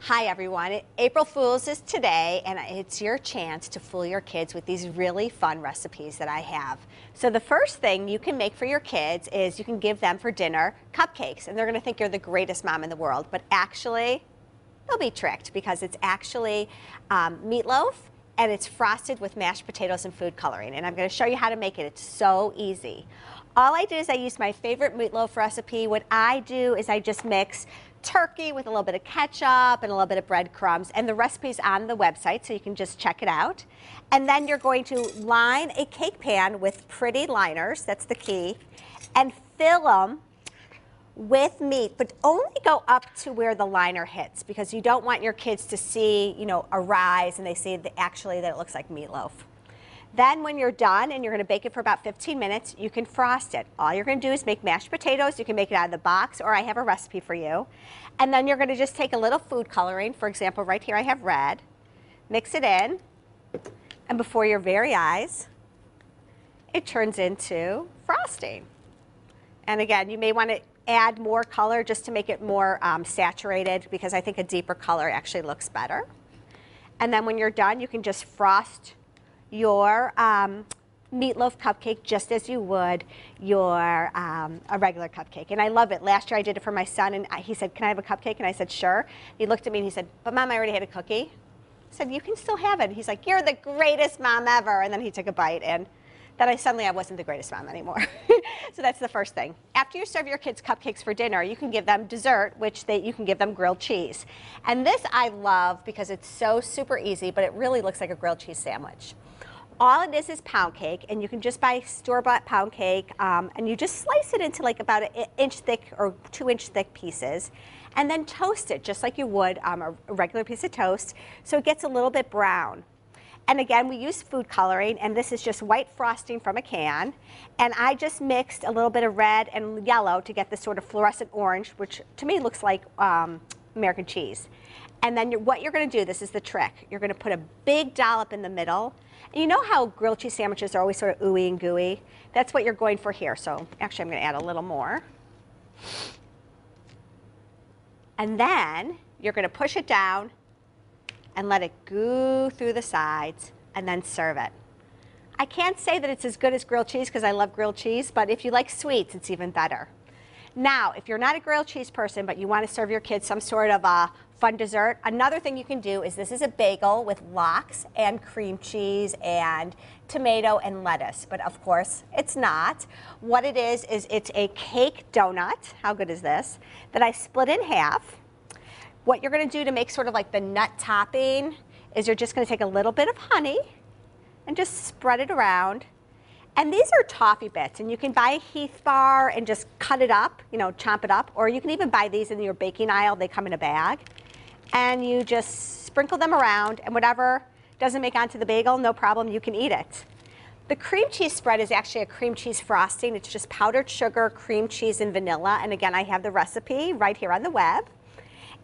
Hi everyone, April Fools is today and it's your chance to fool your kids with these really fun recipes that I have. So the first thing you can make for your kids is you can give them for dinner cupcakes, and they're going to think you're the greatest mom in the world, but actually they'll be tricked because it's actually meatloaf and it's frosted with mashed potatoes and food coloring, and I'm going to show you how to make it. It's so easy. All I did is I used my favorite meatloaf recipe. What I do is I just mix turkey with a little bit of ketchup and a little bit of breadcrumbs, and the recipe's on the website so you can just check it out. And then you're going to line a cake pan with pretty liners, that's the key, and fill them with meat, but only go up to where the liner hits, because you don't want your kids to see, you know, a rise and they see that actually that it looks like meatloaf. Then when you're done and you're going to bake it for about 15 minutes, you can frost it. All you're going to do is make mashed potatoes. You can make it out of the box, or I have a recipe for you. And then you're going to just take a little food coloring. For example, right here I have red. Mix it in, and before your very eyes, it turns into frosting. And again, you may want to add more color just to make it more saturated, because I think a deeper color actually looks better. And then when you're done, you can just frost your meatloaf cupcake just as you would your a regular cupcake. And I love it. Last year I did it for my son, and he said, "Can I have a cupcake?" And I said, "Sure." He looked at me and he said, "But Mom, I already had a cookie." I said, "You can still have it." He's like, "You're the greatest mom ever." And then he took a bite, and then I wasn't the greatest mom anymore. So that's the first thing. After you serve your kids cupcakes for dinner, you can give them dessert, which you can give them grilled cheese. And this I love because it's so super easy, but it really looks like a grilled cheese sandwich. All it is pound cake, and you can just buy store-bought pound cake, and you just slice it into like about an inch thick or 2-inch thick pieces, and then toast it just like you would a regular piece of toast, so it gets a little bit brown. And again, we use food coloring, and this is just white frosting from a can, and I just mixed a little bit of red and yellow to get this sort of fluorescent orange, which to me looks like American cheese. And then what you're going to do, this is the trick, you're going to put a big dollop in the middle. And you know how grilled cheese sandwiches are always sort of ooey and gooey? That's what you're going for here. So actually I'm going to add a little more. And then you're going to push it down and let it goo through the sides, and then serve it. I can't say that it's as good as grilled cheese because I love grilled cheese, but if you like sweets, it's even better. Now, if you're not a grilled cheese person, but you want to serve your kids some sort of a fun dessert, another thing you can do is this is a bagel with lox and cream cheese and tomato and lettuce, but of course it's not. What it is it's a cake donut, how good is this, that I split in half. What you're going to do to make sort of like the nut topping is you're just going to take a little bit of honey and just spread it around. And these are toffee bits, and you can buy a Heath bar and just cut it up, you know, chomp it up, or you can even buy these in your baking aisle. They come in a bag. And you just sprinkle them around, and whatever doesn't make onto the bagel, no problem, you can eat it. The cream cheese spread is actually a cream cheese frosting. It's just powdered sugar, cream cheese, and vanilla. And again, I have the recipe right here on the web.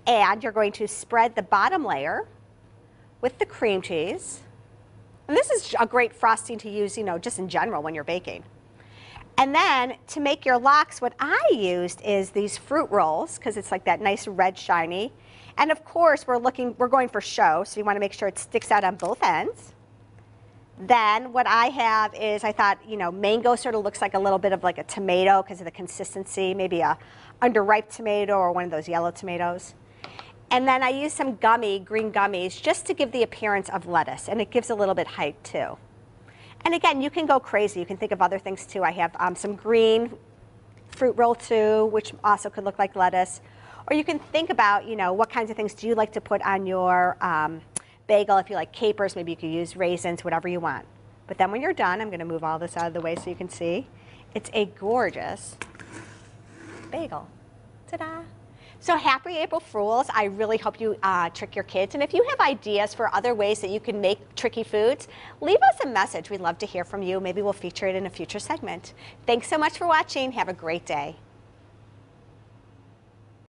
And you're going to spread the bottom layer with the cream cheese. And this is a great frosting to use, you know, just in general when you're baking. And then to make your lox, what I used is these fruit rolls, because it's like that nice red shiny. And of course, we're going for show, so you want to make sure it sticks out on both ends. Then what I have is, I thought, you know, mango sort of looks like a little bit of like a tomato because of the consistency, maybe a underripe tomato or one of those yellow tomatoes. And then I use some green gummies, just to give the appearance of lettuce, and it gives a little bit height too. And again, you can go crazy. You can think of other things too. I have some green fruit roll too, which also could look like lettuce. Or you can think about, you know, what kinds of things do you like to put on your bagel. If you like capers, maybe you could use raisins, whatever you want. But then when you're done, I'm going to move all this out of the way so you can see. It's a gorgeous bagel. Ta-da! So happy April Fools. I really hope you trick your kids. And if you have ideas for other ways that you can make tricky foods, leave us a message. We'd love to hear from you. Maybe we'll feature it in a future segment. Thanks so much for watching. Have a great day.